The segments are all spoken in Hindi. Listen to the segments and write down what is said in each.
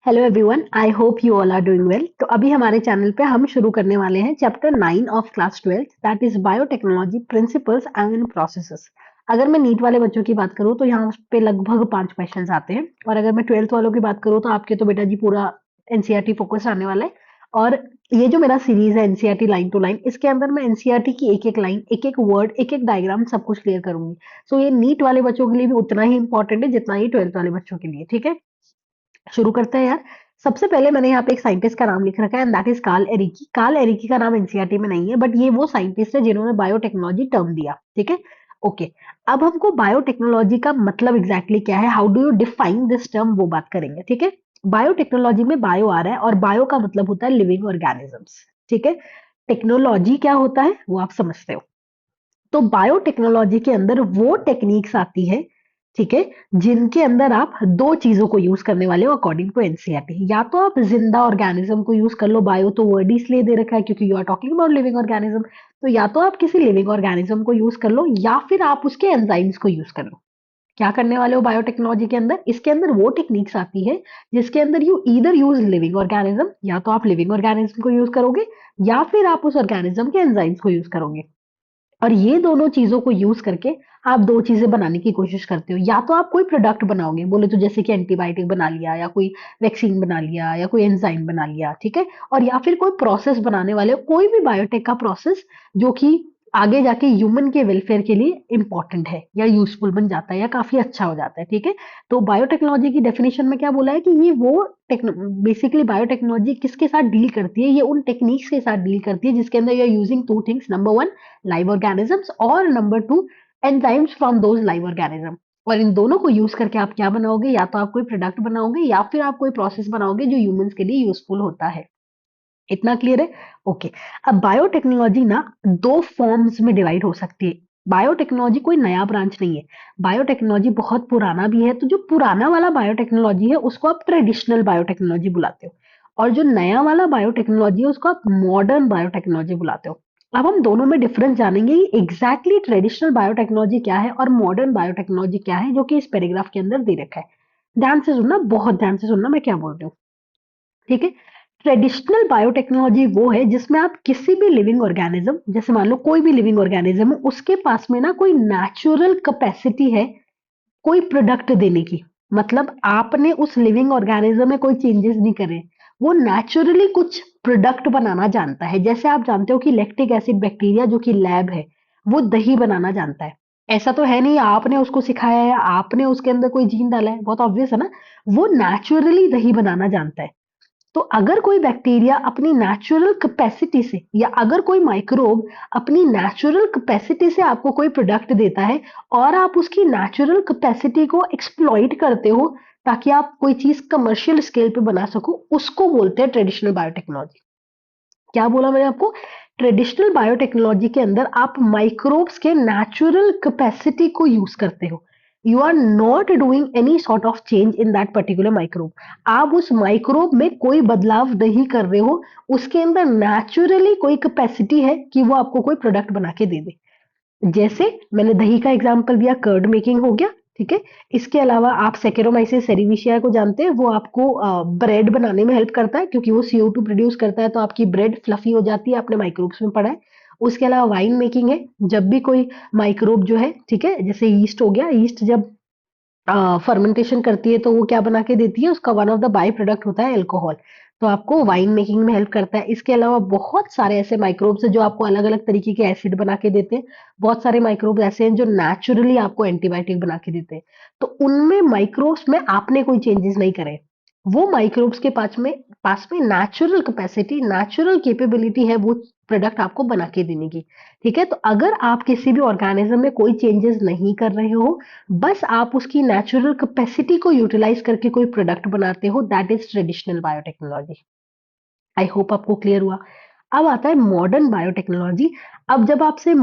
Hello everyone, I hope you all are doing well. तो अभी हमारे चैनल पे हम शुरू करने वाले हैं chapter 9 of class 12, that is biotechnology principles and processes. अगर मैं नीट वाले बच्चों की बात करूँ तो यहाँ पे लगभग 5 क्वेश्चन आते हैं, और अगर मैं 12th वालों की बात करूँ तो आपके तो बेटा जी पूरा एनसीईआरटी फोकस आने वाला है। और ये जो मेरा सीरीज है एनसीईआरटी लाइन टू लाइन, इसके अंदर मैं एनसीईआरटी की एक एक लाइन, एक एक वर्ड, एक एक डायग्राम सब कुछ क्लियर करूंगी। सो ये नीट वाले बच्चों के लिए भी उतना ही इंपॉर्टेंट है जितना ही 12th वाले बच्चों के लिए। ठीक है, शुरू करते हैं यार। सबसे पहले मैंने यहाँ पे एक साइंटिस्ट का नाम लिख रखा है and that is Karl Ereky. Karl Ereky का नाम एनसीईआरटी में नहीं है, बट ये वो साइंटिस्ट है जिन्होंने बायोटेक्नोलॉजी टर्म दिया। ठीक है, ओके। अब हमको बायोटेक्नोलॉजी का मतलब एग्जैक्टली क्या है, how do you define this term, वो बात करेंगे। ठीक है, बायोटेक्नोलॉजी में बायो आ रहा है और बायो का मतलब होता है लिविंग ऑर्गेनिजम्स। ठीक है, टेक्नोलॉजी क्या होता है वो आप समझते हो। तो बायोटेक्नोलॉजी के अंदर वो टेक्निक्स आती है, ठीक है, जिनके अंदर आप दो चीजों को यूज करने वाले हो अकॉर्डिंग टू एनसीईआरटी। या तो आप जिंदा ऑर्गेनिज्म को यूज कर लो, बायो तो वर्ड ही इसलिए दे रखा है क्योंकि you are talking about living organism. तो या तो आप किसी लिविंग ऑर्गेनिज्म को यूज कर लो या फिर आप उसके एंजाइम्स को यूज कर लो। क्या करने वाले हो बायोटेक्नोलॉजी के अंदर, इसके अंदर वो टेक्निक्स आती है जिसके अंदर you either use living organism, या तो आप लिविंग ऑर्गेनिज्म को यूज करोगे या फिर आप उस ऑर्गेनिज्म के एंजाइम्स को यूज करोगे। और ये दोनों चीजों को यूज करके आप दो चीजें बनाने की कोशिश करते हो। या तो आप कोई प्रोडक्ट बनाओगे, बोले तो जैसे कि एंटीबायोटिक बना लिया, या कोई वैक्सीन बना लिया, या कोई एंजाइम बना लिया। ठीक है, और या फिर कोई प्रोसेस बनाने वाले हो, कोई भी बायोटेक का प्रोसेस जो कि आगे जाके ह्यूमन के वेलफेयर के लिए इंपॉर्टेंट है या यूजफुल बन जाता है या काफी अच्छा हो जाता है। ठीक है, तो बायोटेक्नोलॉजी की डेफिनेशन में क्या बोला है कि ये वो बेसिकली बायोटेक्नोलॉजी किसके साथ डील करती है, ये उन टेक्निक्स के साथ डील करती है जिसके अंदर you are using two things, number one live organisms, और number two enzymes from those live organism. और इन दोनों को यूज करके आप क्या बनाओगे, या तो आप कोई प्रोडक्ट बनाओगे या फिर आप कोई प्रोसेस बनाओगे जो ह्यूमंस के लिए यूजफुल होता है। इतना क्लियर है? ओके। अब बायोटेक्नोलॉजी ना दो फॉर्म्स में डिवाइड हो सकती है। बायोटेक्नोलॉजी कोई नया ब्रांच नहीं है, बायोटेक्नोलॉजी बहुत पुराना भी है। तो जो पुराना वाला बायोटेक्नोलॉजी है उसको आप ट्रेडिशनल बायोटेक्नोलॉजी बुलाते हो, और जो नया वाला बायोटेक्नोलॉजी है उसको आप मॉडर्न बायोटेक्नोलॉजी बुलाते हो। अब हम दोनों में डिफरेंस जानेंगे कि एग्जैक्टली ट्रेडिशनल बायोटेक्नोलॉजी क्या है और मॉडर्न बायोटेक्नोलॉजी क्या है, जो कि इस पैराग्राफ के अंदर दे रखा है। ध्यान से सुनना, बहुत ध्यान से सुनना मैं क्या बोल रही हूँ। ठीक है, ट्रेडिशनल बायोटेक्नोलॉजी वो है जिसमें आप किसी भी लिविंग ऑर्गेनिज्म, जैसे मान लो कोई भी लिविंग ऑर्गेनिज्म है, उसके पास में ना कोई नेचुरल कैपेसिटी है कोई प्रोडक्ट देने की। मतलब आपने उस लिविंग ऑर्गेनिज्म में कोई चेंजेस नहीं करे, वो नेचुरली कुछ प्रोडक्ट बनाना जानता है। जैसे आप जानते हो कि लैक्टिक एसिड बैक्टीरिया जो कि लैब है, वो दही बनाना जानता है। ऐसा तो है नहीं आपने उसको सिखाया है, आपने उसके अंदर कोई जीन डाला है, बहुत ऑब्वियस है ना। वो नेचुरली दही बनाना जानता है। तो अगर कोई बैक्टीरिया अपनी नेचुरल कैपेसिटी से, या अगर कोई माइक्रोब अपनी नेचुरल कैपेसिटी से आपको कोई प्रोडक्ट देता है और आप उसकी नेचुरल कैपेसिटी को एक्सप्लॉइट करते हो ताकि आप कोई चीज कमर्शियल स्केल पे बना सको, उसको बोलते हैं ट्रेडिशनल बायोटेक्नोलॉजी। क्या बोला मैंने आपको? ट्रेडिशनल बायोटेक्नोलॉजी के अंदर आप माइक्रोब्स के नेचुरल कैपेसिटी को यूज करते हो। You are not doing any sort of change in that particular microbe. आप उस माइक्रोब में कोई बदलाव नहीं कर रहे हो, उसके अंदर नेचुरली कोई कैपेसिटी है कि वो आपको कोई प्रोडक्ट बना के दे दे। जैसे मैंने दही का एग्जांपल दिया, कर्ड मेकिंग हो गया। ठीक है, इसके अलावा आप सेकेरोमाइसिस सेरिविशिया को जानते हैं, वो आपको ब्रेड बनाने में हेल्प करता है क्योंकि वो CO2 प्रोड्यूस करता है, तो आपकी ब्रेड फ्लफी हो जाती है, आपने माइक्रोब्स में पढ़ा है। उसके अलावा वाइन मेकिंग है, जब भी कोई माइक्रोब जो है, ठीक है, जैसे ईस्ट हो गया, ईस्ट जब फर्मेंटेशन करती है तो वो क्या बना के देती है, उसका one of the by product होता है अल्कोहल। तो आपको वाइन मेकिंग में हेल्प करता है। इसके अलावा बहुत सारे ऐसे माइक्रोब्स हैं जो आपको अलग अलग तरीके के एसिड बना के देते हैं। बहुत सारे माइक्रोब्स ऐसे हैं जो नेचुरली आपको एंटीबायोटिक बना के देते हैं। तो उनमें माइक्रोब्स में आपने कोई चेंजेस नहीं करे, वो माइक्रोब्स के पास में नेचुरल कैपेसिटी, नेचुरल कैपेबिलिटी है वो प्रोडक्ट आपको बना के देने की। ठीक है, तो अगर आप किसी भी ऑर्गेनिज्म में कोई चेंजेस नहीं कर रहे हो, बस आप उसकी नेचुरल कैपेसिटी को यूटिलाइज करके कोई प्रोडक्ट बनाते हो, that is traditional biotechnology. I hope आपको क्लियर हुआ। अब आता है मॉडर्न बायोटेक्नोलॉजी। अब जब आपसे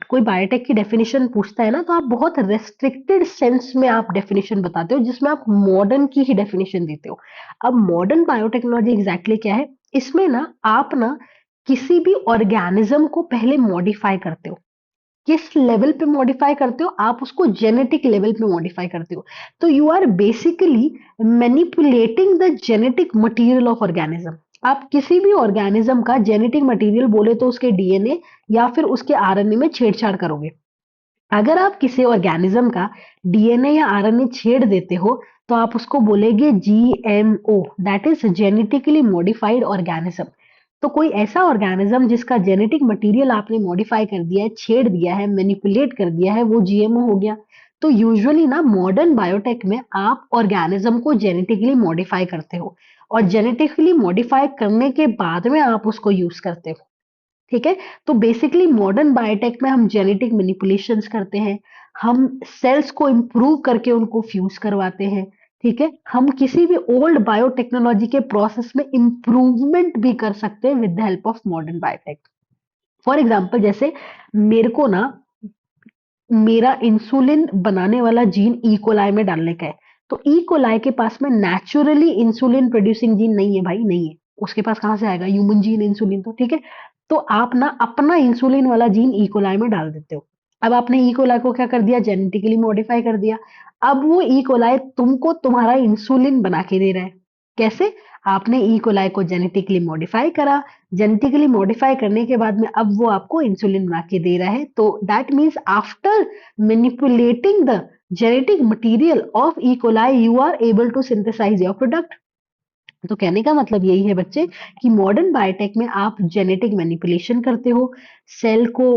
कोई बायोटेक की डेफिनेशन पूछता है ना, तो आप बहुत रेस्ट्रिक्टेड सेंस में आप डेफिनेशन बताते हो, जिसमें आप मॉडर्न की ही डेफिनेशन देते हो। अब मॉडर्न बायोटेक्नोलॉजी एग्जैक्टली क्या है, इसमें ना आप ना किसी भी ऑर्गेनिज्म को पहले मॉडिफाई करते हो। किस लेवल पे मॉडिफाई करते हो? आप उसको जेनेटिक लेवल पे मॉडिफाई करते हो। तो you are basically manipulating the genetic material of organism. आप किसी भी ऑर्गेनिज्म का जेनेटिक मटेरियल बोले तो उसके डीएनए या फिर उसके आरएनए में छेड़छाड़ करोगे। अगर आप किसी ऑर्गेनिज्म का डीएनए या आरएनए छेड़ देते हो तो आप उसको बोलेंगे GMO, that is genetically modified organism. तो कोई ऐसा ऑर्गेनिज्म जिसका जेनेटिक मटेरियल आपने मॉडिफाई कर दिया है, छेड़ दिया है, मैनिपुलेट कर दिया है, वो जीएमओ हो गया। तो यूजुअली ना मॉडर्न बायोटेक में आप ऑर्गेनिज्म को जेनेटिकली मॉडिफाई करते हो और जेनेटिकली मॉडिफाई करने के बाद में आप उसको यूज करते हो। ठीक है? तो बेसिकली मॉडर्न बायोटेक में हम जेनेटिक मैनिपुलेशंस करते हैं, हम सेल्स को इम्प्रूव करके उनको फ्यूज करवाते हैं। ठीक है? हम किसी भी ओल्ड बायोटेक्नोलॉजी के प्रोसेस में इम्प्रूवमेंट भी कर सकते हैं with the help of modern biotech. For example जैसे मेरे को ना मेरा इंसुलिन बनाने वाला जीन ई कोलाई में डालने का है। तो ई कोलाई के पास में नेचुरली इंसुलिन प्रोड्यूसिंग जीन नहीं है भाई, नहीं है। उसके पास कहाँ से आएगा ह्यूमन जीन इंसुलिन? तो ठीक है, तो आप ना अपना इंसुलिन वाला जीन ई कोलाई में डाल देते हो। अब आपने ई कोलाई को क्या कर दिया, जेनेटिकली मॉडिफाई कर दिया। अब वो ई कोलाई तुमको तुम्हारा इंसुलिन बना के दे रहा है। कैसे? आपने ई कोलाई को जेनेटिकली मॉडिफाई करा, जेनेटिकली मॉडिफाई करने के बाद में अब वो आपको इंसुलिन बना के दे रहा है। तो that means after manipulating the genetic material of E. coli you are able to synthesize your product। तो कहने का मतलब यही है बच्चे कि मॉडर्न बायोटेक में आप जेनेटिक मैनिपुलेशन करते हो, सेल को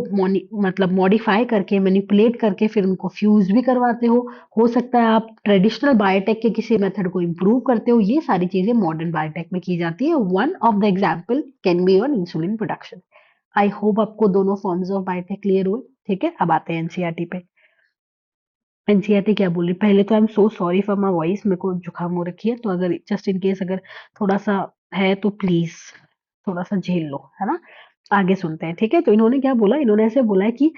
मतलब मॉडिफाई करके मैनिपुलेट करके फिर उनको फ्यूज भी करवाते हो सकता है आप ट्रेडिशनल बायोटेक के किसी मेथड को इम्प्रूव करते हो। ये सारी चीजें मॉडर्न बायोटेक में की जाती है। One of the example can be on insulin production. I hope आपको दोनों फॉर्म्स ऑफ बायोटेक क्लियर हुए। ठीक है, अब आते हैं एनसीईआरटी पे। एनसीईआरटी क्या बोल रही है? पहले तो I am so sorry for my voice, मेरे को जुकाम हो रखी है, तो अगर जस्ट इन केस अगर थोड़ा सा है तो प्लीज थोड़ा सा झेल लो, है ना। आगे सुनते हैं। ठीक है, तो इन्होंने क्या बोला, इन्होंने ऐसे बोला है कि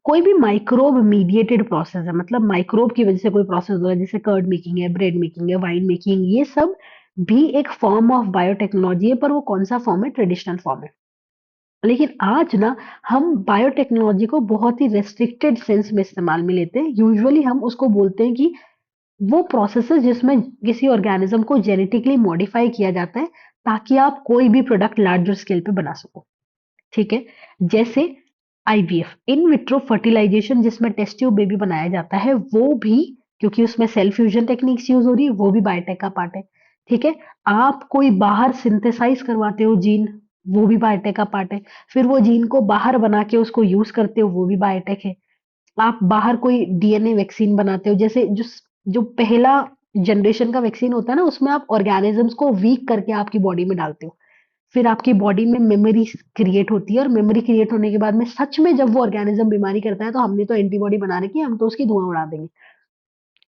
कोई भी माइक्रोब मीडिएटेड प्रोसेस है, मतलब माइक्रोब की वजह से कोई प्रोसेस हो रहा है, जैसे कर्ड मेकिंग है, ब्रेड मेकिंग है, वाइन मेकिंग, ये सब भी एक फॉर्म ऑफ बायोटेक्नोलॉजी है। पर वो कौन सा फॉर्म है? ट्रेडिशनल फॉर्म है। लेकिन आज ना हम बायोटेक्नोलॉजी को बहुत ही रेस्ट्रिक्टेड सेंस में इस्तेमाल में लेते हैं। यूजुअली हम उसको बोलते हैं कि वो प्रोसेसेस जिसमें किसी ऑर्गेनिज्म को जेनेटिकली मॉडिफाई किया जाता है ताकि आप कोई भी प्रोडक्ट लार्जर स्केल पे बना सको। ठीक है, जैसे आईवीएफ, इन विट्रो फर्टिलाइजेशन, जिसमें टेस्ट ट्यूब बेबी बनाया जाता है, वो भी क्योंकि उसमें सेल फ्यूजन टेक्निक्स यूज हो रही है, वो भी बायोटेक का पार्ट है। ठीक है, आप कोई बाहर सिंथेसाइज करवाते हो जीन, वो भी बायोटेक का पार्ट है। फिर वो जीन को बाहर बना के उसको यूज करते हो, वो भी बायोटेक है। आप बाहर कोई डीएनए वैक्सीन बनाते हो, जैसे जो जो पहला जनरेशन का वैक्सीन होता है ना, उसमें आप ऑर्गेनिजम्स को वीक करके आपकी बॉडी में डालते हो। फिर आपकी बॉडी में मेमोरी क्रिएट होती है और मेमोरी क्रिएट होने के बाद में सच में जब वो ऑर्गेनिज्म बीमारी करता है तो हमने तो एंटीबॉडी बना रखी है, हम तो उसकी धुआं उड़ा देंगे।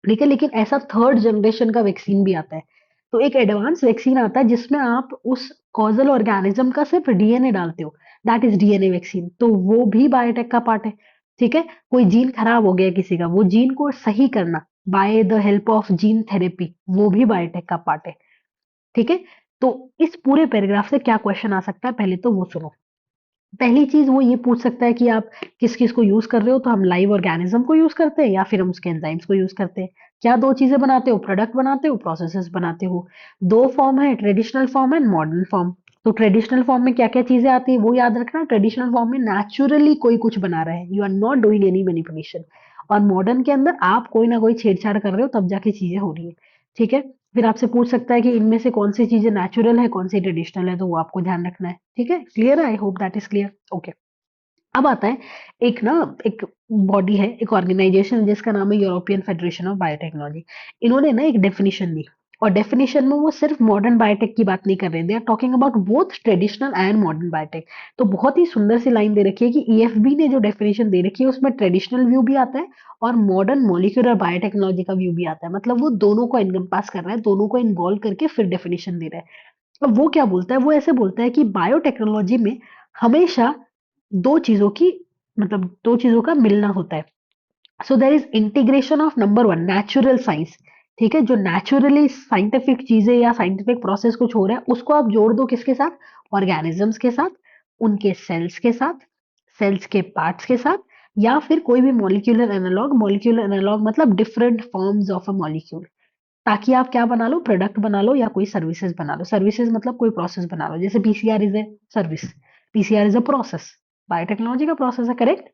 ठीक है, लेकिन ऐसा थर्ड जनरेशन का वैक्सीन भी आता है। तो एक एडवांस वैक्सीन आता है जिसमें आप उस कॉजल ऑर्गेनिज्म का सिर्फ डीएनए डालते हो, दैट इज डीएनए वैक्सीन। तो वो भी बायोटेक का पार्ट है। ठीक है, कोई जीन खराब हो गया किसी का, वो जीन को सही करना by the help of gene therapy, वो भी बायोटेक का पार्ट है। ठीक है, तो इस पूरे पैराग्राफ से क्या क्वेश्चन आ सकता है, पहले तो वो सुनो। पहली चीज वो ये पूछ सकता है कि आप किस किस को यूज कर रहे हो, तो हम लाइव ऑर्गेनिज्म को यूज करते हैं या फिर हम उसके एंजाइम्स को यूज करते हैं। क्या दो चीजें बनाते हो? प्रोडक्ट बनाते हो, प्रोसेसेस बनाते हो। दो फॉर्म है, traditional form and modern form. तो ट्रेडिशनल फॉर्म में क्या क्या चीजें आती है वो याद रखना। ट्रेडिशनल फॉर्म में नेचुरली कोई कुछ बना रहा है, you are not doing any manipulation. और मॉडर्न के अंदर आप कोई ना कोई छेड़छाड़ कर रहे हो, तब जाके चीजें हो रही है। ठीक है, फिर आपसे पूछ सकता है कि इनमें से कौन सी चीजें नेचुरल है, कौन सी ट्रेडिशनल है, तो वो आपको ध्यान रखना है। ठीक है, क्लियर है? I hope that is clear. Okay, अब आता है एक ना एक बॉडी है, एक ऑर्गेनाइजेशन जिसका नाम है यूरोपियन फेडरेशन ऑफ बायोटेक्नोलॉजी। इन्होंने ना एक डेफिनेशन दी और डेफिनेशन में वो सिर्फ मॉडर्न बायोटेक की बात नहीं कर रहे, they are talking about both traditional and modern biotech. तो बहुत ही सुंदर सी लाइन दे रखी है कि ईएफबी ने जो डेफिनेशन दे रखी है उसमें ट्रेडिशनल व्यू भी आता है और मॉडर्न मॉलिक्यूलर बायोटेक्नोलॉजी का व्यू भी आता है। मतलब वो दोनों को इनकम्पास कर रहा है, दोनों को इन्वॉल्व करके फिर डेफिनेशन दे रहा है। अब वो क्या बोलता है, वो ऐसे बोलता है कि बायोटेक्नोलॉजी में हमेशा दो चीजों की मतलब दो चीजों का मिलना होता है। So there is integration of number one natural science. ठीक है, जो नेचुरली साइंटिफिक चीजें या साइंटिफिक प्रोसेस कुछ हो रहा है उसको आप जोड़ दो किसके साथ? ऑर्गेनिजम्स के साथ, उनके सेल्स के साथ, सेल्स के पार्ट्स के साथ, या फिर कोई भी मॉलिक्यूलर एनालॉग। मॉलिक्यूलर एनालॉग मतलब different forms of a molecule, ताकि आप क्या बना लो, प्रोडक्ट बना लो या कोई सर्विसेज बना लो। सर्विसेज मतलब कोई प्रोसेस बना लो, जैसे PCR is a service, PCR is a process, biotechnology का प्रोसेस है, करेक्ट।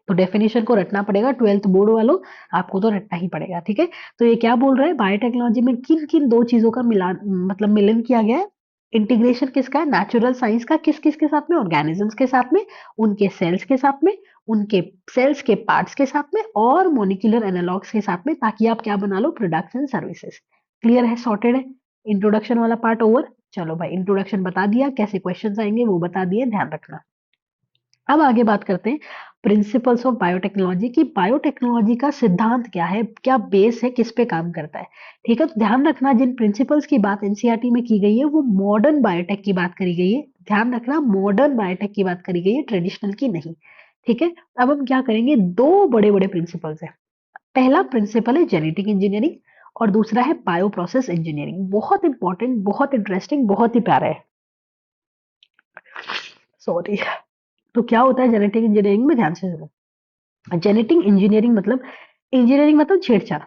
तो डेफिनेशन को रटना पड़ेगा, 12th बोर्ड वालों, आपको तो रटना ही पड़ेगा, ठीक है। तो ये क्या बोल रहा है, बायोटेक्नोलॉजी में किन किन दो चीजों का मिलान, मतलब मिलन किया गया है। इंटीग्रेशन किसका है, नेचुरल साइंस का, किस किस के साथ में, ऑर्गेनिजम्स के साथ में, उनके सेल्स के साथ में, उनके सेल्स के पार्ट्स के साथ में, और मोलिकुलर एनालॉग्स के साथ में, ताकि आप क्या बना लो, प्रोडक्ट्स एंड सर्विसेज। क्लियर है, सॉर्टेड है। इंट्रोडक्शन वाला पार्ट ओवर। चलो भाई, इंट्रोडक्शन बता दिया, कैसे क्वेश्चंस आएंगे वो बता दिए, ध्यान रखना। अब आगे बात करते हैं प्रिंसिपल्स ऑफ बायोटेक्नोलॉजी की। बायोटेक्नोलॉजी का सिद्धांत क्या है, क्या बेस है, किस पे काम करता है। ठीक है, तो ध्यान रखना, जिन प्रिंसिपल्स की बात एनसीईआरटी में की गई है वो मॉडर्न बायोटेक की बात करी गई है। ध्यान रखना, मॉडर्न बायोटेक की बात करी गई है, ट्रेडिशनल की नहीं। ठीक है, अब हम क्या करेंगे, दो बड़े बड़े प्रिंसिपल्स है। पहला प्रिंसिपल है जेनेटिक इंजीनियरिंग, और दूसरा है बायो प्रोसेस इंजीनियरिंग। बहुत इंपॉर्टेंट, बहुत इंटरेस्टिंग, बहुत ही प्यारा है। सॉरी। तो क्या होता है जेनेटिक इंजीनियरिंग में, ध्यान से सुनो। जेनेटिक इंजीनियरिंग मतलब छेड़छाड़।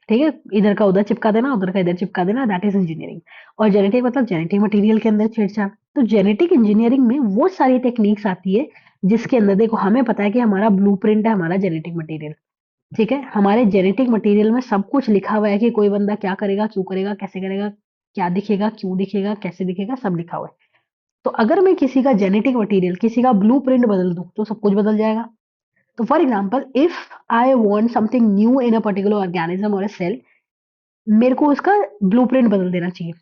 ठीक है, इधर का उधर चिपका देना, उधर का इधर चिपका देना, दैट इज इंजीनियरिंग। और जेनेटिक मतलब जेनेटिक मटेरियल के अंदर छेड़छाड़। तो जेनेटिक इंजीनियरिंग में वो सारी टेक्निक्स आती है जिसके अंदर देखो, हमें पता है कि हमारा ब्लूप्रिंट है हमारा जेनेटिक मटेरियल। ठीक है, हमारे जेनेटिक मटेरियल में सब कुछ लिखा हुआ है कि कोई बंदा क्या करेगा, क्यों करेगा, कैसे करेगा, क्या दिखेगा, क्यों दिखेगा, कैसे दिखेगा, सब लिखा हुआ है। तो अगर मैं किसी का जेनेटिक मटेरियल, किसी का ब्लूप्रिंट बदल दूं तो सब कुछ बदल जाएगा। तो for example, if I want something new in a particular organism और अ सेल, मेरे को उसका ब्लूप्रिंट बदल देना चाहिए।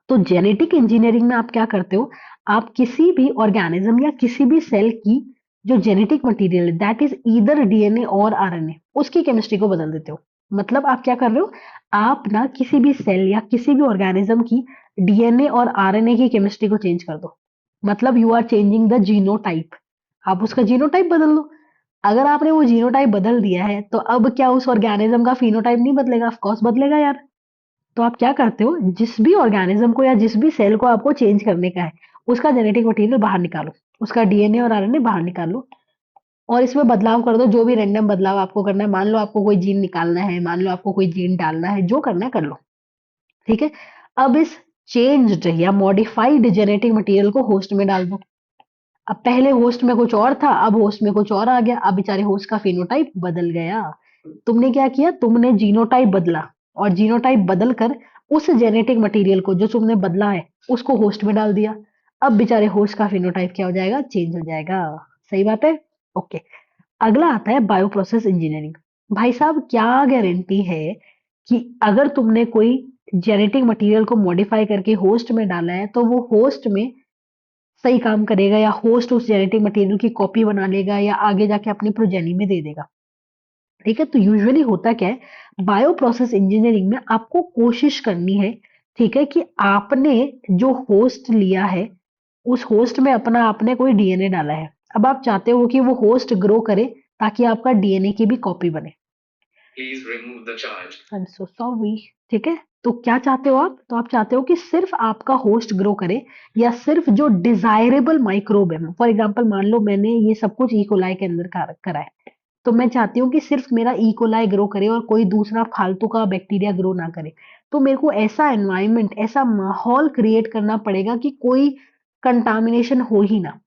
तो जेनेटिक इंजीनियरिंग में आप क्या करते हो, आप किसी भी ऑर्गेनिज्म या किसी भी सेल की जो जेनेटिक मटेरियल है, दैट इज ईदर डीएनए और आरएनए, उसकी केमिस्ट्री को बदल देते हो। मतलब आप क्या कर रहे हो, आप ना किसी भी सेल या किसी भी ऑर्गेनिज्म की डीएनए और आरएनए की केमिस्ट्री को चेंज कर दो। मतलब you are changing the genotype, आप उसका जीनोटाइप बदल दो। अगर आपने वो जीनोटाइप बदल दिया है तो अब क्या उस ऑर्गेनिज्म का फिनोटाइप नहीं बदलेगा, ऑफ कोर्स बदलेगा यार। तो आप क्या करते हो, जिस भी ऑर्गेनिज्म को या जिस भी सेल को आपको चेंज करने का है, उसका जेनेटिक मटेरियल बाहर निकालो, उसका डीएनए और आरएनए बाहर निकालो, और इसमें बदलाव कर दो, जो भी रैंडम बदलाव आपको करना है। मान लो आपको कोई जीन निकालना है, मान लो आपको कोई जीन डालना है, जो करना है कर लो। ठीक है, अब इस चेंज्ड या मॉडिफाइड जेनेटिक मटेरियल को होस्ट में डाल दो। अब पहले होस्ट में कुछ और था, अब होस्ट में कुछ और आ गया, अब बेचारे होस्ट का फिनोटाइप बदल गया। तुमने क्या किया, तुमने जीनोटाइप बदला, और जीनोटाइप बदल कर उस जेनेटिक मटेरियल को जो तुमने बदला है उसको होस्ट में डाल दिया। अब बेचारे होस्ट का फिनोटाइप क्या हो जाएगा, चेंज हो जाएगा। सही बात है, ओके। अगला आता है बायो प्रोसेस इंजीनियरिंग। भाई साहब, क्या गारंटी है कि अगर तुमने कोई जेनेटिक मटेरियल को मॉडिफाई करके होस्ट में डाला है तो वो होस्ट में सही काम करेगा, या होस्ट उस जेनेटिक मटेरियल की कॉपी बना लेगा या आगे जाके अपनी प्रोजेनी में दे देगा। ठीक है, तो यूजुअली होता क्या है, बायो प्रोसेस इंजीनियरिंग में आपको कोशिश करनी है, ठीक है, कि आपने जो होस्ट लिया है उस होस्ट में अपना आपने कोई डीएनए डाला है। अब आप चाहते हो कि वो होस्ट ग्रो करे ताकि आपका डीएनए की भी कॉपी बने। Please remove the charge, I am so sorry. ठीक है, तो क्या चाहते हो आप, तो आप चाहते हो कि सिर्फ आपका होस्ट ग्रो करे, या सिर्फ जो डिजायरेबल माइक्रोब है। फॉर एग्जांपल, मान लो मैंने ये सब कुछ इकोलाई के अंदर करा है, तो मैं चाहती हूँ कि सिर्फ मेरा इकोलाई ग्रो करे और कोई दूसरा फालतू का बैक्टीरिया ग्रो ना करे। तो मेरे को ऐसा एनवायरनमेंट, ऐसा माहौल क्रिएट करना पड़ेगा कि कोई कंटामिनेशन हो ही ना।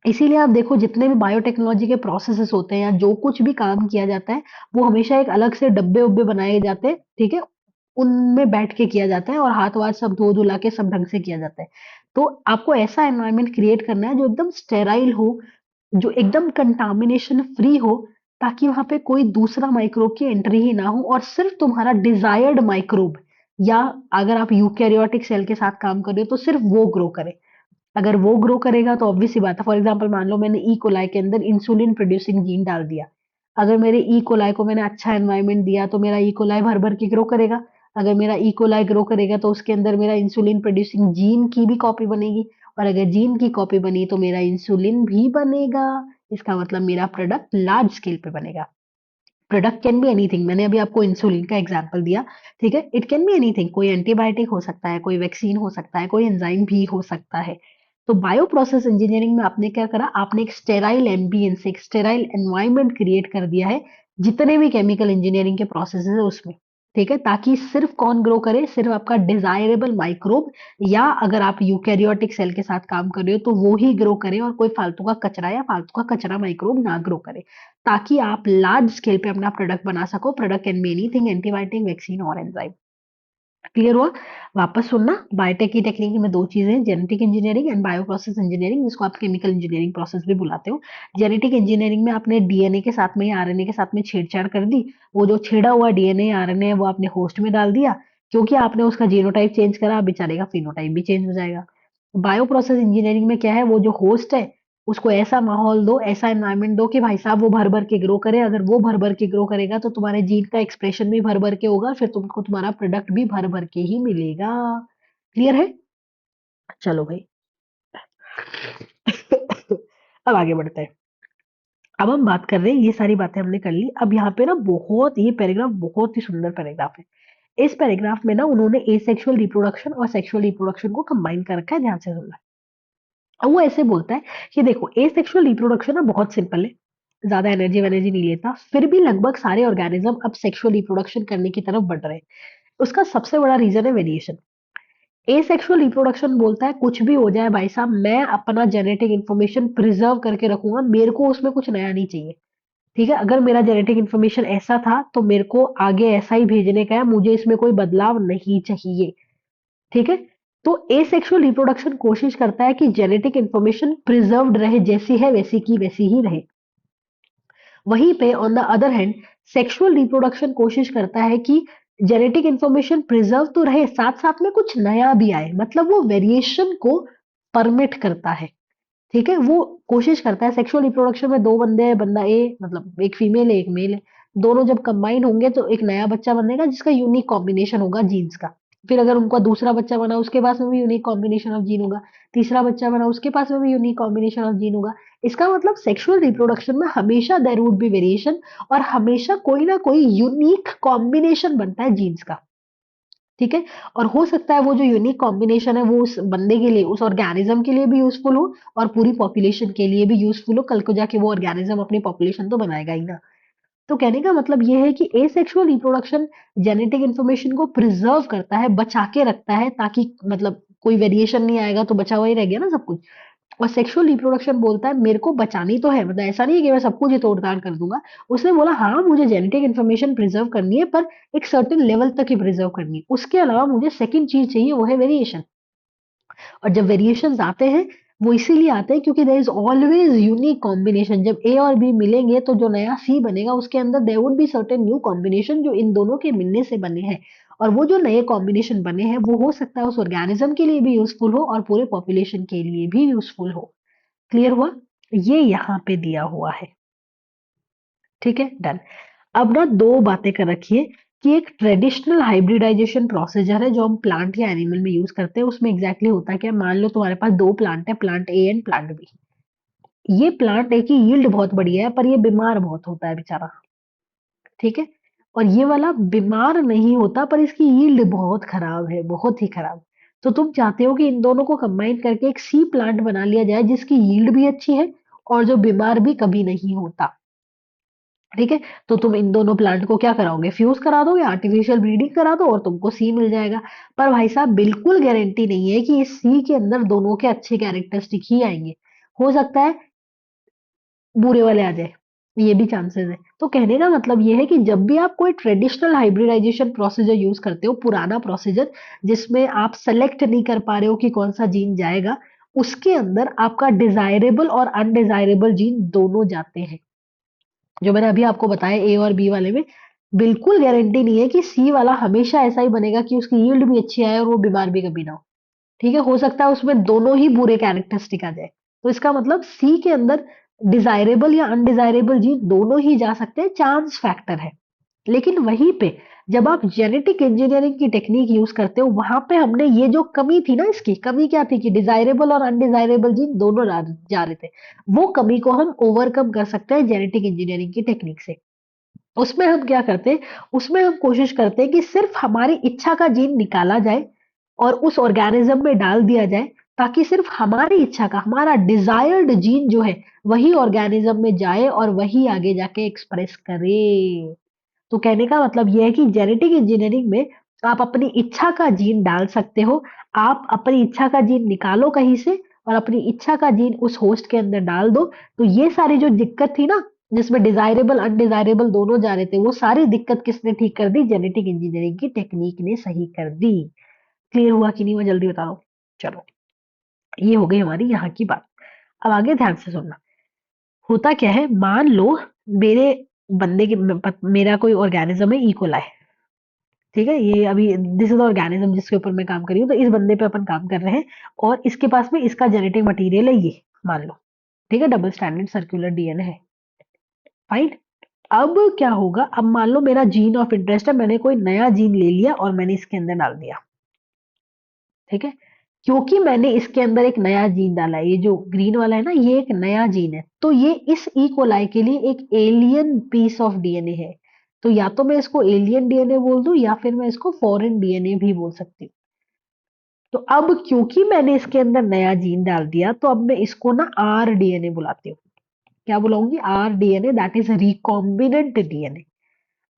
इसीलिए आप देखो, जितने भी बायोटेक्नोलॉजी के प्रोसेसेस होते हैं या जो कुछ भी काम किया जाता है, वो हमेशा एक अलग से डब्बे उब्बे बनाए जाते हैं। ठीक है, उनमें बैठ के किया जाता है और हाथ वाथ सब धो धुला के सब ढंग से किया जाता है। तो आपको ऐसा एनवायरनमेंट क्रिएट करना है जो एकदम स्टेराइल हो, जो एकदम कंटामिनेशन फ्री हो, ताकि वहां पे कोई दूसरा माइक्रोब की एंट्री ही ना हो, और सिर्फ तुम्हारा डिजायर्ड माइक्रोब, या अगर आप यूकैरियोटिक सेल के साथ काम कर रहे हो तो सिर्फ वो ग्रो करे। अगर वो ग्रो करेगा तो ऑब्वियस सी बात है, फॉर एग्जांपल मान लो मैंने ई कोलाई के अंदर इंसुलिन प्रोड्यूसिंग जीन डाल दिया। अगर मेरे ई कोलाई को मैंने अच्छा एनवायरनमेंट दिया तो मेरा ई कोलाई भर भर के ग्रो करेगा। अगर मेरा ई कोलाई ग्रो करेगा तो उसके अंदर मेरा इंसुलिन प्रोड्यूसिंग जीन की भी कॉपी बनेगी, और अगर जीन की कॉपी बनी तो मेरा इंसुलिन भी बनेगा। इसका मतलब मेरा प्रोडक्ट लार्ज स्केल पे बनेगा। प्रोडक्ट कैन बी एनीथिंग, मैंने अभी आपको इंसुलिन का एग्जांपल दिया। ठीक है, इट कैन बी एनीथिंग, कोई एंटीबायोटिक हो सकता है, कोई वैक्सीन हो सकता है, कोई एंजाइम भी हो सकता है। तो बायो प्रोसेस इंजीनियरिंग में आपने क्या करा, आपने एक स्टेराइल एम्बियंस, एक स्टेराइल एनवायरनमेंट क्रिएट कर दिया है जितने भी केमिकल इंजीनियरिंग के प्रोसेस है उसमें, ठीक है, ताकि सिर्फ कौन ग्रो करे, सिर्फ आपका डिजायरेबल माइक्रोब, या अगर आप यूकैरियोटिक सेल के साथ काम कर रहे हो तो वो ही ग्रो करे और कोई फालतू का कचरा या फालतू का कचरा माइक्रोब ना ग्रो करे, ताकि आप लार्ज स्केल पे अपना प्रोडक्ट बना सको। Product can be anything, antibiotic, vaccine और एंजाइम। क्लियर हुआ? वापस सुनना, बायोटेक की टेक्निक में दो चीजें हैं, genetic engineering and bio process engineering, जिसको आप केमिकल इंजीनियरिंग प्रोसेस भी बुलाते हो। जेनेटिक इंजीनियरिंग में आपने डीएनए के साथ में या आरएनए के साथ में छेड़छाड़ कर दी, वो जो छेड़ा हुआ डीएनए आरएनए है वो आपने होस्ट में डाल दिया, क्योंकि आपने उसका जीनोटाइप चेंज करा, बेचारे का फिनोटाइप भी चेंज हो जाएगा। बायो प्रोसेस इंजीनियरिंग में क्या है, वो जो होस्ट है उसको ऐसा माहौल दो, ऐसा एनवायरनमेंट दो कि भाई साहब वो भर भर के ग्रो करे। अगर वो भर भर के ग्रो करेगा तो तुम्हारे जीन का एक्सप्रेशन भी भर भर के होगा, फिर तुमको तुम्हारा प्रोडक्ट भी भर भर के ही मिलेगा। क्लियर है? चलो भाई। अब आगे बढ़ते हैं। अब हम बात कर रहे हैं, ये सारी बातें हमने कर ली। अब यहाँ पे ना बहुत, ये पैराग्राफ बहुत ही सुंदर पैराग्राफ है। इस पैराग्राफ में ना उन्होंने एसेक्सुअल रिप्रोडक्शन और सेक्सुअल रिप्रोडक्शन को कंबाइन कर रखा है, ध्यान से सुनना। अब वो ऐसे बोलता है कि देखो, एसेक्सुअल रिप्रोडक्शन ना बहुत सिंपल है, ज्यादा एनर्जी वेनर्जी नहीं लेता, फिर भी लगभग सारे ऑर्गेनिज्म अब सेक्सुअल रिप्रोडक्शन करने की तरफ बढ़ रहे हैं। उसका सबसे बड़ा रीजन है वेरिएशन। एसेक्सुअल रिप्रोडक्शन बोलता है कुछ भी हो जाए भाई साहब, मैं अपना जेनेटिक इंफॉर्मेशन प्रिजर्व करके रखूंगा, मेरे को उसमें कुछ नया नहीं चाहिए। ठीक है, अगर मेरा जेनेटिक इंफॉर्मेशन ऐसा था तो मेरे को आगे ऐसा ही भेजने का है, मुझे इसमें कोई बदलाव नहीं चाहिए। ठीक है, तो एसेक्सुअल रिप्रोडक्शन कोशिश करता है कि जेनेटिक इंफॉर्मेशन प्रिजर्व्ड रहे, जैसी है वैसी की वैसी ही रहे। वहीं पे on the other hand sexual reproduction कोशिश करता है कि जेनेटिक इंफॉर्मेशन प्रिजर्व तो रहे, साथ साथ में कुछ नया भी आए, मतलब वो वेरिएशन को परमिट करता है। ठीक है, वो कोशिश करता है, सेक्सुअल रिप्रोडक्शन में दो बंदे हैं, बंदा ए मतलब एक फीमेल है एक मेल है, दोनों जब कंबाइन होंगे तो एक नया बच्चा बनेगा जिसका यूनिक कॉम्बिनेशन होगा जीन्स का। फिर अगर उनका दूसरा बच्चा बना उसके पास में भी यूनिक कॉम्बिनेशन ऑफ जीन होगा, तीसरा बच्चा बना उसके पास में भी यूनिक कॉम्बिनेशन ऑफ जीन होगा। इसका मतलब सेक्सुअल रिप्रोडक्शन में हमेशा देयर वुड बी वेरिएशन, और हमेशा कोई ना कोई यूनिक कॉम्बिनेशन बनता है जीन्स का। ठीक है, और हो सकता है वो जो यूनिक कॉम्बिनेशन है वो उस बंदे के लिए, उस ऑर्गेनिज्म के लिए भी यूजफुल हो और पूरी पॉपुलेशन के लिए भी यूजफुल हो। कल को जाके वो ऑर्गेनिज्म अपनी पॉपुलेशन तो बनाएगा ही ना। तो कहने का मतलब ये है कि एसेक्सुअल रिप्रोडक्शन जेनेटिक इंफॉर्मेशन को प्रिजर्व करता है, बचा के रखता है, ताकि मतलब कोई वेरिएशन नहीं आएगा तो बचा हुआ ही रह गया ना सब कुछ। और सेक्सुअल रिप्रोडक्शन बोलता है मेरे को बचानी तो है, मतलब ऐसा नहीं है कि मैं सब कुछ ही तोड़ ताड़ कर दूंगा। उसने बोला हाँ मुझे जेनेटिक इन्फॉर्मेशन प्रिजर्व करनी है, पर एक सर्टेन लेवल तक ही प्रिजर्व करनी है, उसके अलावा मुझे सेकंड चीज चाहिए, वो है वेरिएशन। और जब वेरिएशंस आते हैं वो इसीलिए आते हैं क्योंकि there is always unique combination. जब ए और बी मिलेंगे तो जो नया सी बनेगा उसके अंदर there would be certain new combination जो इन दोनों के मिलने से बने हैं। और वो जो नए कॉम्बिनेशन बने हैं वो हो सकता है उस ऑर्गेनिज्म के लिए भी यूजफुल हो और पूरे पॉपुलेशन के लिए भी यूजफुल हो। क्लियर हुआ? ये यहाँ पे दिया हुआ है। ठीक है, डन। अब ना दो बातें कर रखिए कि एक ट्रेडिशनल हाइब्रिडाइजेशन प्रोसीजर है जो हम प्लांट या एनिमल में यूज करते हैं, उसमें एग्जैक्टली होता है क्या, मान लो तुम्हारे पास दो प्लांट है, plant A and plant B. ये प्लांट ए की यील्ड बहुत बढ़िया है पर ये बीमार बहुत होता है बेचारा। ठीक है, और ये वाला बीमार नहीं होता पर इसकी यील्ड बहुत खराब है, बहुत ही खराब। तो तुम चाहते हो कि इन दोनों को कंबाइन करके एक सी प्लांट बना लिया जाए जिसकी यील्ड भी अच्छी है और जो बीमार भी कभी नहीं होता। ठीक है, तो तुम इन दोनों प्लांट को क्या कराओगे, फ्यूज करा दोगे, आर्टिफिशियल ब्रीडिंग करा दो और तुमको सी मिल जाएगा। पर भाई साहब बिल्कुल गारंटी नहीं है कि इस सी के अंदर दोनों के अच्छे कैरेक्टरिस्टिक ही आएंगे, हो सकता है बुरे वाले आ जाए, ये भी चांसेस है। तो कहने का मतलब ये है कि जब भी आप कोई ट्रेडिशनल हाइब्रिडाइजेशन प्रोसीजर यूज करते हो, पुराना प्रोसीजर जिसमें आप सेलेक्ट नहीं कर पा रहे हो कि कौन सा जीन जाएगा, उसके अंदर आपका डिजायरेबल और अनडिजायरेबल जीन दोनों जाते हैं। जो मैंने अभी आपको बताया ए और बी वाले में बिल्कुल गारंटी नहीं है कि सी वाला हमेशा ऐसा ही बनेगा कि उसकी यील्ड भी अच्छी आए और वो बीमार भी कभी ना हो। ठीक है, हो सकता है उसमें दोनों ही बुरे कैरेक्टरिस्टिक आ जाए। तो इसका मतलब सी के अंदर डिजायरेबल या अनडिजायरेबल जीन दोनों ही जा सकते हैं, चांस फैक्टर है। लेकिन वहीं पे जब आप जेनेटिक इंजीनियरिंग की टेक्निक यूज करते हो, वहां पे हमने ये जो कमी थी ना, इसकी कमी क्या थी कि डिजायरेबल और अनडिजायरेबल जीन दोनों जा रहे थे, वो कमी को हम ओवरकम कर सकते हैं जेनेटिक इंजीनियरिंग की टेक्निक से। उसमें हम क्या करते हैं, उसमें हम कोशिश करते हैं कि सिर्फ हमारी इच्छा का जीन निकाला जाए और उस ऑर्गेनिज्म में डाल दिया जाए, ताकि सिर्फ हमारी इच्छा का, हमारा डिजायर्ड जीन जो है वही ऑर्गेनिज्म में जाए और वही आगे जाके एक्सप्रेस करे। तो कहने का मतलब ये है कि जेनेटिक इंजीनियरिंग में आप अपनी इच्छा का जीन डाल सकते हो। आप अपनी इच्छा का जीन निकालो कहीं से और अपनी इच्छा का जीन उस होस्ट के अंदर डाल दो। तो ये सारी जो दिक्कत थी ना, जिसमें डिजायरेबल अनडिजायरेबल दोनों जा रहे थे, वो सारी दिक्कत किसने ठीक कर दी? जेनेटिक इंजीनियरिंग की टेक्निक ने सही कर दी। क्लियर हुआ कि नहीं? मैं जल्दी बता रहा हूँ। चलो, ये हो गई हमारी यहाँ की बात। अब आगे ध्यान से सुनना। होता क्या है, मान लो मेरे बंदे के मेरा कोई ऑर्गेनिज्म है, इकोलाई। ठीक है, ये अभी दिस इज ऑर्गेनिज्म जिसके ऊपर मैं काम कर रही हूँ, तो इस बंदे पे अपन काम कर रहे हैं और इसके पास में इसका जेनेटिक मटेरियल है ये, मान लो। ठीक है, डबल स्टैंडर्ड सर्कुलर डीएनए है। फाइन। अब क्या होगा, अब मान लो मेरा जीन ऑफ इंटरेस्ट है, मैंने कोई नया जीन ले लिया और मैंने इसके अंदर डाल दिया। ठीक है, क्योंकि मैंने इसके अंदर एक नया जीन डाला है, ये जो ग्रीन वाला है ना, ये एक नया जीन है, तो ये इस ई कोलाई के लिए एक एलियन पीस ऑफ डीएनए है। तो या तो मैं इसको एलियन डीएनए बोल दूं या फिर मैं इसको फॉरेन डीएनए भी बोल सकती हूँ। तो अब क्योंकि मैंने इसके अंदर नया जीन डाल दिया, तो अब मैं इसको ना आर डीएनए बुलाती हूँ। क्या बुलाऊंगी? R DNA, that is recombinant DNA.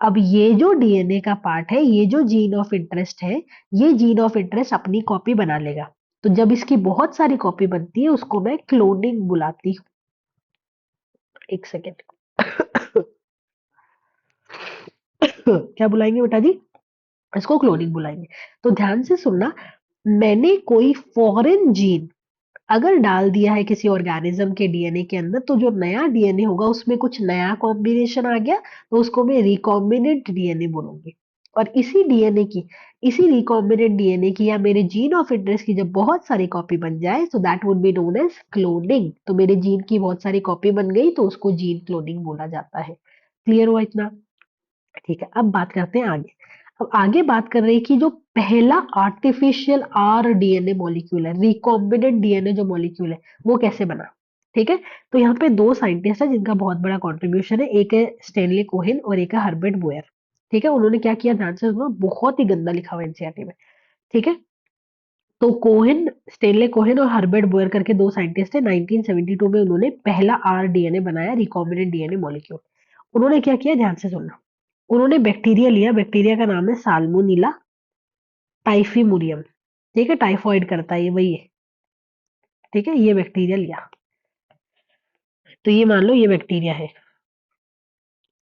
अब ये जो डीएनए का पार्ट है, ये जो जीन ऑफ इंटरेस्ट है, ये जीन ऑफ इंटरेस्ट अपनी कॉपी बना लेगा। तो जब इसकी बहुत सारी कॉपी बनती है, उसको मैं क्लोनिंग बुलाती हूँ। एक सेकेंड। क्या बुलाएंगे बेटा जी? इसको क्लोनिंग बुलाएंगे। तो ध्यान से सुनना, मैंने कोई फॉरेन जीन अगर डाल दिया है किसी ऑर्गेनिज्म के डीएनए के अंदर, तो जो नया डीएनए होगा उसमें कुछ नया कॉम्बिनेशन आ गया, तो उसको मैं रिकॉम्बिनेंट डीएनए बोलूंगी। और इसी रिकॉम्बिनेंट डीएनए की या मेरे जीन ऑफ इंटरेस्ट की जब बहुत सारी कॉपी बन जाए, तो that would be known as cloning. तो मेरे जीन की बहुत सारी कॉपी बन गई, तो उसको जीन क्लोनिंग बोला जाता है। क्लियर हुआ इतना? ठीक है, अब बात करते हैं आगे। अब आगे बात कर रहे हैं कि जो पहला आर्टिफिशियल आर डीएनए मॉलिक्यूल है, रिकॉम्बिनेंट डीएनए जो मॉलिक्यूल है, वो कैसे बना? ठीक है, तो यहाँ पे दो साइंटिस्ट है जिनका बहुत बड़ा कंट्रीब्यूशन है, एक है स्टेनली कोहेन और एक है हर्बर्ट बोयर। ठीक है, उन्होंने क्या किया, ध्यान से सुनो, बहुत ही गंदा लिखा हुआ एनसीईआरटी में। ठीक है, तो कोहेन, स्टेनले कोहेन और हर्बर्ट बोयर करके दो साइंटिस्ट है, 1972 में उन्होंने पहला आर डीएनए बनाया, रिकॉम्बिनेंट डीएनए मॉलिक्यूल। उन्होंने क्या किया, ध्यान से सुनना। उन्होंने बैक्टीरिया लिया, बैक्टीरिया का नाम है साल्मोनिला टाइफीमुरियम। ठीक है, टाइफॉइड करता है ये, वही है। ठीक है, ये बैक्टीरिया लिया। तो ये मान लो ये बैक्टीरिया है,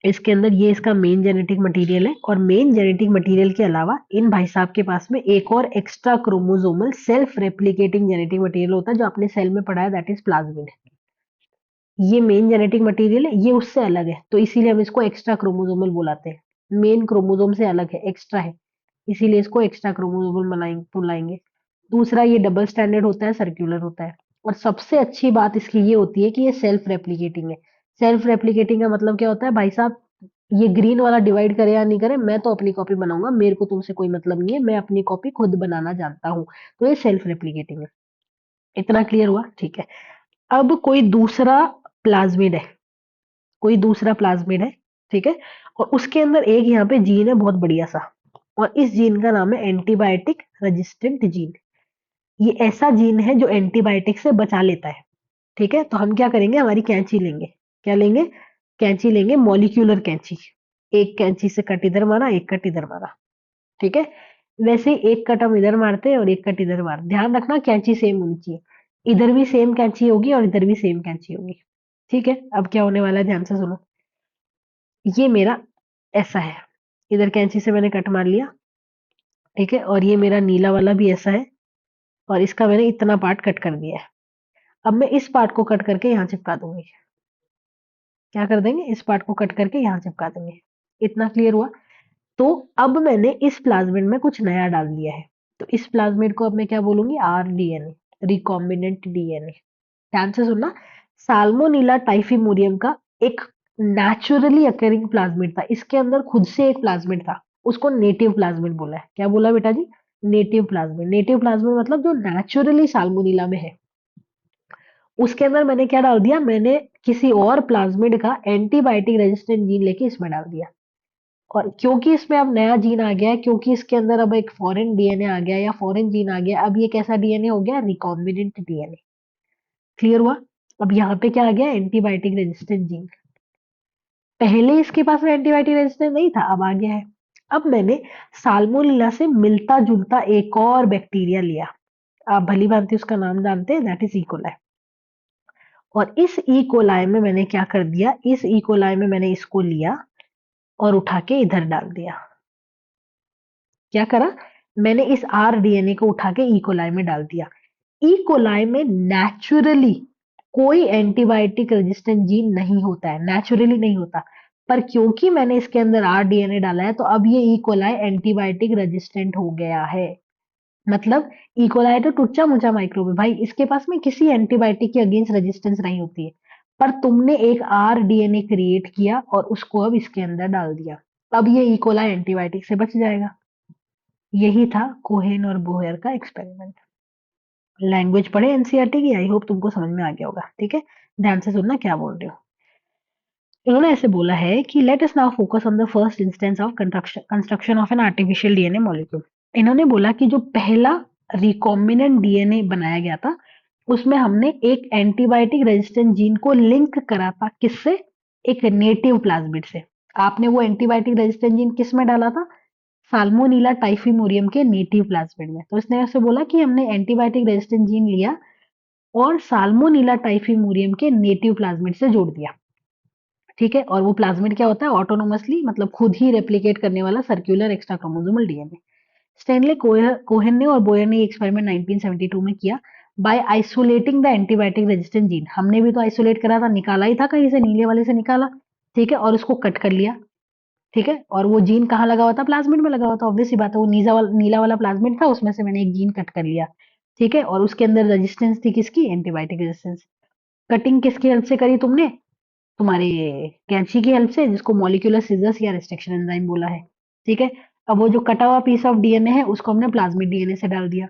इसके अंदर ये इसका मेन जेनेटिक मटेरियल है, और मेन जेनेटिक मटेरियल के अलावा इन भाई साहब के पास में एक और extra chromosomal self replicating genetic material होता है, जो आपने सेल में पढ़ा है, दैट इज प्लाज्मिड। ये मेन जेनेटिक मटेरियल है, ये उससे अलग है, तो इसीलिए हम इसको एक्स्ट्रा क्रोमोसोमल बुलाते हैं। मेन क्रोमोसोम से अलग है, एक्स्ट्रा है, इसीलिए इसको एक्स्ट्रा क्रोमोसोमल बुलाएंगे। दूसरा, ये डबल स्टैंडर्ड होता है, सर्कुलर होता है। और सबसे अच्छी बात इसकी ये होती है कि ये सेल्फ रेप्लिकेटिंग है। सेल्फ रेप्लिकेटिंग का मतलब क्या होता है भाई साहब? ये ग्रीन वाला डिवाइड करे या नहीं करे, मैं तो अपनी कॉपी बनाऊंगा, मेरे को तुमसे कोई मतलब नहीं है, मैं अपनी कॉपी खुद बनाना जानता हूँ। तो ये सेल्फ रेप्लिकेटिंग है। इतना क्लियर हुआ? ठीक है। अब कोई दूसरा प्लाज्मिड है, कोई दूसरा प्लाज्मिड है। ठीक है, और उसके अंदर एक यहाँ पे जीन है बहुत बढ़िया सा, और इस जीन का नाम है एंटीबायोटिक रेजिस्टेंट जीन। ये ऐसा जीन है जो एंटीबायोटिक से बचा लेता है। ठीक है, तो हम क्या करेंगे, हमारी कैंची लेंगे। क्या लेंगे? कैंची लेंगे, मॉलिक्यूलर कैंची। एक कैंची से कट इधर मारा, एक कट इधर मारा। ठीक है, वैसे ही एक कट हम इधर मारते हैं और एक कट इधर मार, ध्यान रखना कैंची सेम होनी चाहिए। इधर भी सेम कैंची होगी और इधर भी सेम कैंची होगी। ठीक है, अब क्या होने वाला है, ध्यान से सुनो। ये मेरा ऐसा है, इधर कैंची से मैंने कट मार लिया। ठीक है, और ये मेरा नीला वाला भी ऐसा है, और इसका मैंने इतना पार्ट कट कर दिया है। अब मैं इस पार्ट को कट करके यहाँ चिपका दूंगी। क्या कर देंगे, इस पार्ट को कट करके यहाँ चिपका देंगे। इतना क्लियर हुआ? तो अब मैंने इस प्लाज्मिड में कुछ नया डाल दिया है, तो इस प्लाज्मिड को अब मैं क्या बोलूंगी, आर डीएनए, रिकॉम्बिनेंट डीएनए। ध्यान से सुनना, साल्मोनिला टाइफीमुरियम का एक नेचुरली अकरिंग प्लाज्मिड था, इसके अंदर खुद से एक प्लाज्मिड था, उसको नेटिव प्लाज्मिड बोला है। क्या बोला बेटा जी? Native plasmid. नेटिव प्लाज्मिड मतलब जो नेचुरली साल्मोनिला में है। उसके अंदर मैंने क्या डाल दिया, मैंने किसी और प्लाज्मिड का एंटीबायोटिक रेजिस्टेंट जीन लेके इसमें डाल दिया। और क्योंकि इसमें अब नया जीन आ गया है, क्योंकि इसके अंदर अब एक फॉरेन डीएनए आ गया या फॉरेन जीन आ गया, अब ये कैसा डीएनए हो गया? Recombinant DNA. क्लियर हुआ? अब यहाँ पे क्या आ गया? Antibiotic resistant gene. पहले इसके पास में एंटीबायोटिक रेजिस्टेंस नहीं था, अब आ गया है। अब मैंने साल्मोनेला से मिलता जुलता एक और बैक्टीरिया लिया, आप भली भांति उसका नाम जानते हैं, दैट इज इकोलाई। और इस इकोलाई में मैंने क्या कर दिया? इस इकोलाई में मैंने इसको लिया और उठा के इधर डाल दिया। क्या करा? मैंने इस आर डीएनए को उठा के इकोलाई में डाल दिया। इकोलाई में नेचुरली कोई एंटीबायोटिक रेजिस्टेंट जीन नहीं होता है, नेचुरली नहीं होता। पर क्योंकि मैंने इसके अंदर आर डीएनए डाला है तो अब ये इकोलाई एंटीबायोटिक रेजिस्टेंट हो गया है। मतलब इकोलाई तो टुच्चा मुच्चा माइक्रोब है भाई, इसके पास में किसी एंटीबायोटिक के अगेंस्ट रेजिस्टेंस नहीं होती है। पर तुमने एक आर डीएनए क्रिएट किया और उसको अब इसके अंदर डाल दिया, अब ये इकोलाई एंटीबायोटिक से बच जाएगा। यही था कोहेन और बोहेर का एक्सपेरिमेंट। लैंग्वेज पढ़े एनसीईआरटी की, आई होप तुमको समझ में आ गया होगा। ठीक है, ध्यान से सुनना क्या बोल रही हूँ। इन्होंने ऐसे बोला है कि let us now focus on the first instance of construction of an artificial DNA molecule. इन्होंने बोला कि जो पहला रिकॉम्बिनेंट डीएनए बनाया गया था उसमें हमने एक एंटीबायोटिक रेजिस्टेंट जीन को लिंक करा था, किससे? एक नेटिव प्लाज्मिड से। आपने वो एंटीबायोटिक रेजिस्टेंट जीन किस में डाला था? साल्मोनेला टाइफीमोरियम के नेटिव प्लाज्मिड में। तो इसने ऐसे बोला कि हमने एंटीबायोटिक रेजिस्टेंट जीन लिया और साल्मोनेला टाइफीमोरियम के नेटिव प्लाज्मिड से जोड़ दिया। ठीक है, और वो प्लाज्मिड क्या होता है? ऑटोनोमसली, मतलब खुद ही रेप्लिकेट करने वाला circular extra chromosomal DNA. Stanley Cohen ने और बोयर ने एक्सपेरिमेंट 1972 में किया by isolating the antibiotic resistant gene. हमने भी तो आइसोलेट करा था, निकाला ही था कहीं से, नीले वाले से निकाला। ठीक है, और उसको कट कर लिया। ठीक है, और वो जीन कहाँ लगा हुआ था? प्लाज्मिड में लगा हुआ था, ऑब्वियस सी बात है, वो नीला वाला प्लाज्मिड था, उसमें से मैंने एक जीन कट कर लिया। ठीक है, और उसके अंदर रेजिस्टेंस थी किसकी? Antibiotic resistance. कटिंग किसकी हेल्प से करी तुमने? तुम्हारे कैंची की हेल्प से, जिसको मॉलिक्यूलर सिजर्स या रिस्ट्रिक्शन एंजाइम बोला है। ठीक है, अब वो जो कटा हुआ पीस ऑफ डीएनए है उसको हमने प्लाज्मिड डीएनए से डाल दिया।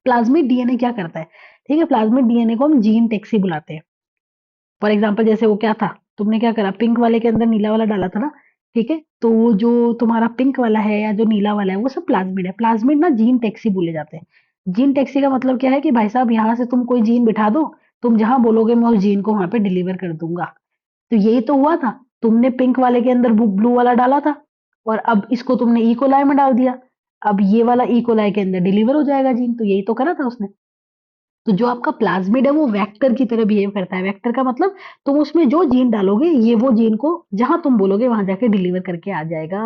प्लाज्मिड डीएनए क्या करता है? ठीक है, प्लाज्मिड डीएनए को हम जीन टैक्सी बुलाते हैं। फॉर एग्जाम्पल जैसे वो क्या था, तुमने क्या करा? पिंक वाले के अंदर नीला वाला डाला था ना। ठीक है, तो वो जो तुम्हारा पिंक वाला है या जो नीला वाला है वो सब प्लाज्मिड है। प्लाज्मिड ना जीन टैक्सी बोले जाते हैं। जीन टैक्सी का मतलब क्या है कि भाई साहब यहाँ से तुम कोई जीन बिठा दो, तुम जहां बोलोगे मैं उस जीन को वहां पे डिलीवर कर दूंगा। तो यही तो हुआ था, तुमने पिंक वाले के अंदर ब्लू वाला डाला था और अब इसको तुमने इकोलाई में डाल दिया। अब ये वाला इकोलाई के अंदर डिलीवर हो जाएगा जीन, तो यही तो करा था उसने। तो जो आपका प्लाज्मिड है वो वेक्टर की तरह बिहेव करता है। वेक्टर का मतलब तुम उसमें जो जीन डालोगे ये वो जीन को जहां तुम बोलोगे वहां जाके डिलीवर करके आ जाएगा।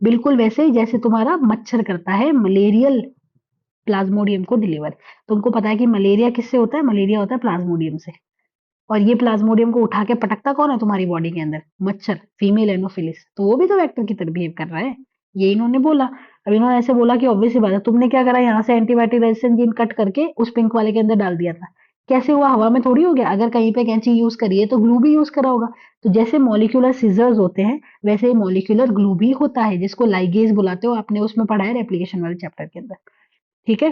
बिल्कुल वैसे ही जैसे तुम्हारा मच्छर करता है मलेरियल प्लाज्मोडियम को डिलीवर। तुमको पता है कि मलेरिया किससे होता है? मलेरिया होता है प्लाज्मोडियम से। और ये प्लाज्मोडियम को उठा के पटकता कौन है तुम्हारी बॉडी के अंदर? मच्छर, फीमेल एनोफिलिस। तो वो भी तो वेक्टर की तरह बिहेव कर रहा है, ये इन्होंने बोला। अब इन्होंने ऐसे बोला कि ऑब्वियस सी बात है, तुमने क्या करा? यहाँ से एंटीबायोटिक रेजिस्टेंट जीन कट करके उस पिंक वाले के अंदर डाल दिया था। कैसे हुआ? हवा में थोड़ी हो गया। अगर कहीं पे कैंची यूज करी है तो ग्लू भी यूज करा होगा। तो जैसे मॉलिक्यूलर सीजर्स होते हैं वैसे ही मॉलिक्यूलर ग्लू भी होता है, जिसको लाइगेज बुलाते हो, आपने उसमें पढ़ा है रेप्लिकेशन वाले चैप्टर के अंदर। ठीक है,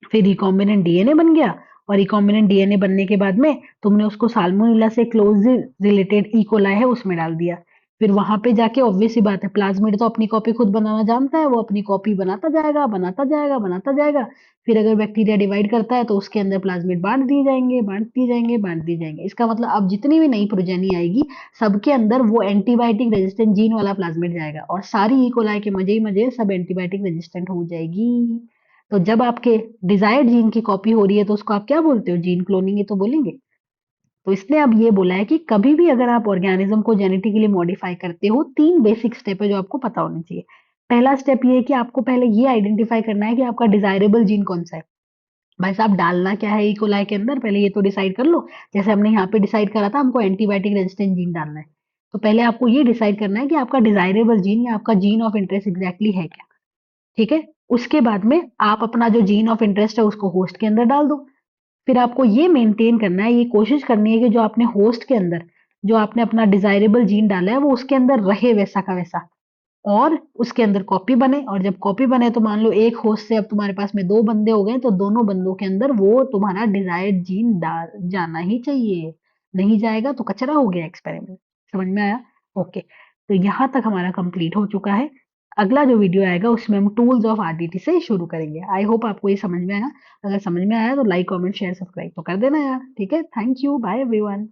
फिर रिकॉम्बिनेंट डीएनए बन गया और रिकॉम्बिनेंट डीएनए बनने के बाद में तुमने उसको साल्मोनेला से क्लोज रिलेटेड इकोलाई है उसमें डाल दिया। फिर वहां पे जाके ऑब्वियस सी बात है, प्लाज्मिड तो अपनी कॉपी खुद बनाना जानता है, वो अपनी कॉपी बनाता जाएगा, बनाता जाएगा, बनाता जाएगा। फिर अगर बैक्टीरिया डिवाइड करता है तो उसके अंदर प्लाज्मिड बांट दिए जाएंगे, बांट दिए जाएंगे, बांट दिए जाएंगे। इसका मतलब अब जितनी भी नई प्रोजेनी आएगी सबके अंदर वो एंटीबायोटिक रेजिस्टेंट जीन वाला प्लाज्मिड जाएगा और सारी इकोलाई के मजे ही मजे सब एंटीबायोटिक रेजिस्टेंट हो जाएगी। तो जब आपके डिजायर्ड जीन की कॉपी हो रही है तो उसको आप क्या बोलते हो? जीन क्लोनिंग ही तो बोलेंगे। तो इसने अब ये बोला है कि कभी भी अगर आप ऑर्गेनिज्म को जेनेटिकली मॉडिफाई करते हो, 3 बेसिक स्टेप है जो आपको पता होने चाहिए। पहला स्टेप ये है कि आपको पहले ये आइडेंटिफाई करना है कि आपका डिजायरेबल जीन कौन सा है। भाई साहब डालना क्या है इकोलाई के अंदर, पहले ये तो डिसाइड कर लो। जैसे हमने यहाँ पे डिसाइड करा था हमको एंटीबायोटिक रेजिस्टेंट जीन डालना है, तो पहले आपको ये डिसाइड करना है कि आपका डिजायरेबल जीन या आपका जीन ऑफ इंटरेस्ट एग्जैक्टली है क्या। ठीक है, उसके बाद में आप अपना जो जीन ऑफ इंटरेस्ट है उसको होस्ट के अंदर डाल दो। फिर आपको ये मेंटेन करना है, ये कोशिश करनी है कि जो आपने होस्ट के अंदर जो आपने अपना डिजायरेबल जीन डाला है वो उसके अंदर रहे वैसा का वैसा, और उसके अंदर कॉपी बने। और जब कॉपी बने तो मान लो एक होस्ट से अब तुम्हारे पास में 2 बंदे हो गए, तो दोनों बंदों के अंदर वो तुम्हारा डिजायर्ड जीन डाल जाना ही चाहिए। नहीं जाएगा तो कचरा हो गया एक्सपेरिमेंट। समझ में आया? ओके। तो यहाँ तक हमारा कंप्लीट हो चुका है। अगला जो वीडियो आएगा उसमें हम टूल्स ऑफ आरडीटी से शुरू करेंगे। आई होप आपको ये समझ में आया। अगर समझ में आया तो लाइक, कमेंट, शेयर, सब्सक्राइब तो कर देना यार। ठीक है, थैंक यू, बाय एवरीवन।